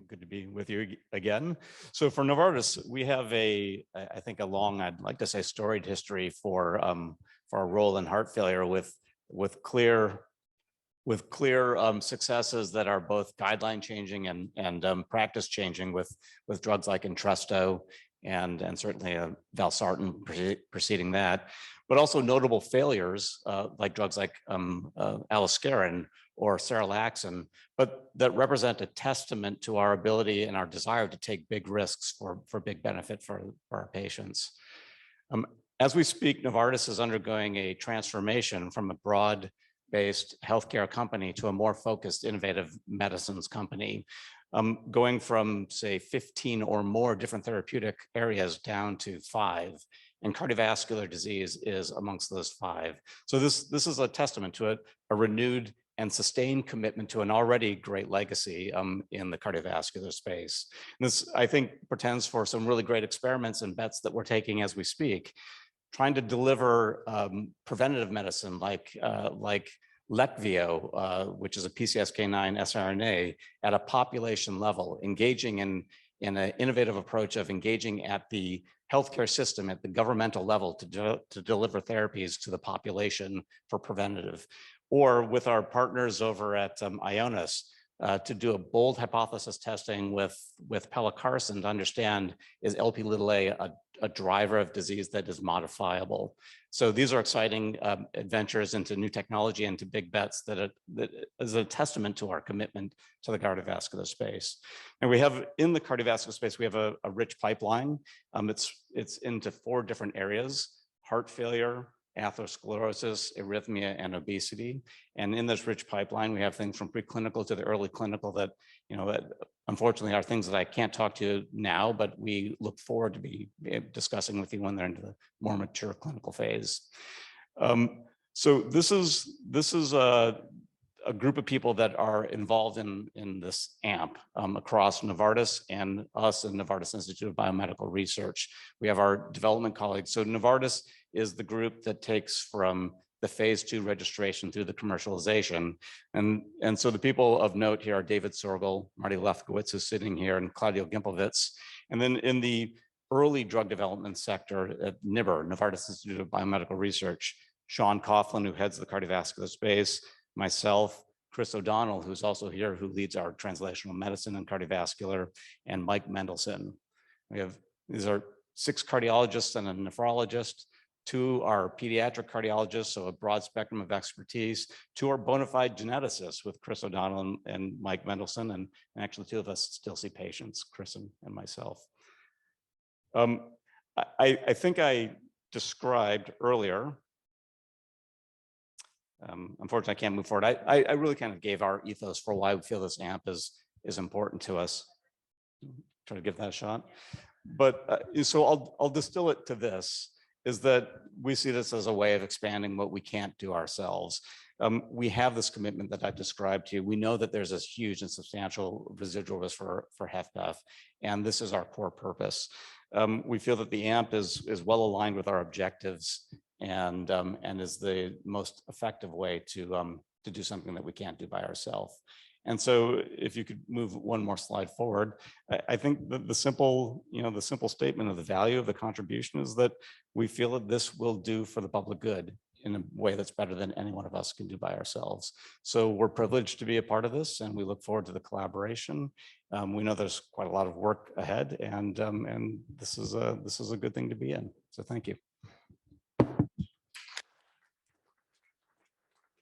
Good to be with you again. So for Novartis, we have I think a long, I'd like to say, storied history for our role in heart failure with clear successes that are both guideline changing and practice changing with drugs like Entresto and certainly valsartan preceding that, but also notable failures like drugs like aliskiren or serelaxin, but that represent a testament to our ability and our desire to take big risks for big benefit for our patients. As we speak, Novartis is undergoing a transformation from a broad-based healthcare company to a more focused, innovative medicines company, going from, say, 15 or more different therapeutic areas down to 5. And cardiovascular disease is amongst those 5. So this is a testament to a renewed and sustained commitment to an already great legacy in the cardiovascular space. And this, I think, portends for some really great experiments and bets that we're taking as we speak, trying to deliver preventative medicine like Leqvio, which is a PCSK9 siRNA, at a population level, engaging in an innovative approach of engaging at the healthcare system at the governmental level to deliver therapies to the population for preventative, or with our partners over at Ionis to do a bold hypothesis testing with pelacarsen to understand, is Lp(a) a driver of disease that is modifiable? So these are exciting adventures into new technology and to big bets that is a testament to our commitment to the cardiovascular space. And we have, in the cardiovascular space, we have a rich pipeline. It's into 4 different areas: heart failure, atherosclerosis, arrhythmia, and obesity. And in this rich pipeline, we have things from preclinical to the early clinical that, that unfortunately are things that I can't talk to now, but we look forward to be discussing with you when they're into the more mature clinical phase. So this is a group of people that are involved in this AMP across Novartis and us and Novartis Institute of Biomedical Research. We have our development colleagues. So Novartis is the group that takes from the phase 2 registration through the commercialization. And so the people of note here are David Sorgel, Marty Lefkowitz, who's sitting here, and Claudio Gimpelwitz. And then in the early drug development sector at NIBR, Novartis Institute of Biomedical Research, Sean Coughlin, who heads the cardiovascular space, myself, Chris O'Donnell, who's also here, who leads our translational medicine and cardiovascular, and Mike Mendelson. These are 6 cardiologists and a nephrologist. 2 are pediatric cardiologists, so a broad spectrum of expertise. 2 are bona fide geneticists with Chris O'Donnell and Mike Mendelson, and actually 2 of us still see patients, Chris and myself. I think I described earlier, unfortunately, I can't move forward. I really kind of gave our ethos for why we feel this AMP is important to us. Try to give that a shot. But so I'll distill it to this, is that we see this as a way of expanding what we can't do ourselves. We have this commitment that I described to you. We know that there's this huge and substantial residual risk for HFpEF, and this is our core purpose. We feel that the AMP is well aligned with our objectives and is the most effective way to do something that we can't do by ourselves. And so if you could move one more slide forward, I think the simple statement of the value of the contribution is that we feel that this will do for the public good in a way that's better than any one of us can do by ourselves. So we're privileged to be a part of this, and we look forward to the collaboration. We know there's quite a lot of work ahead, and this is a good thing to be in. So thank you.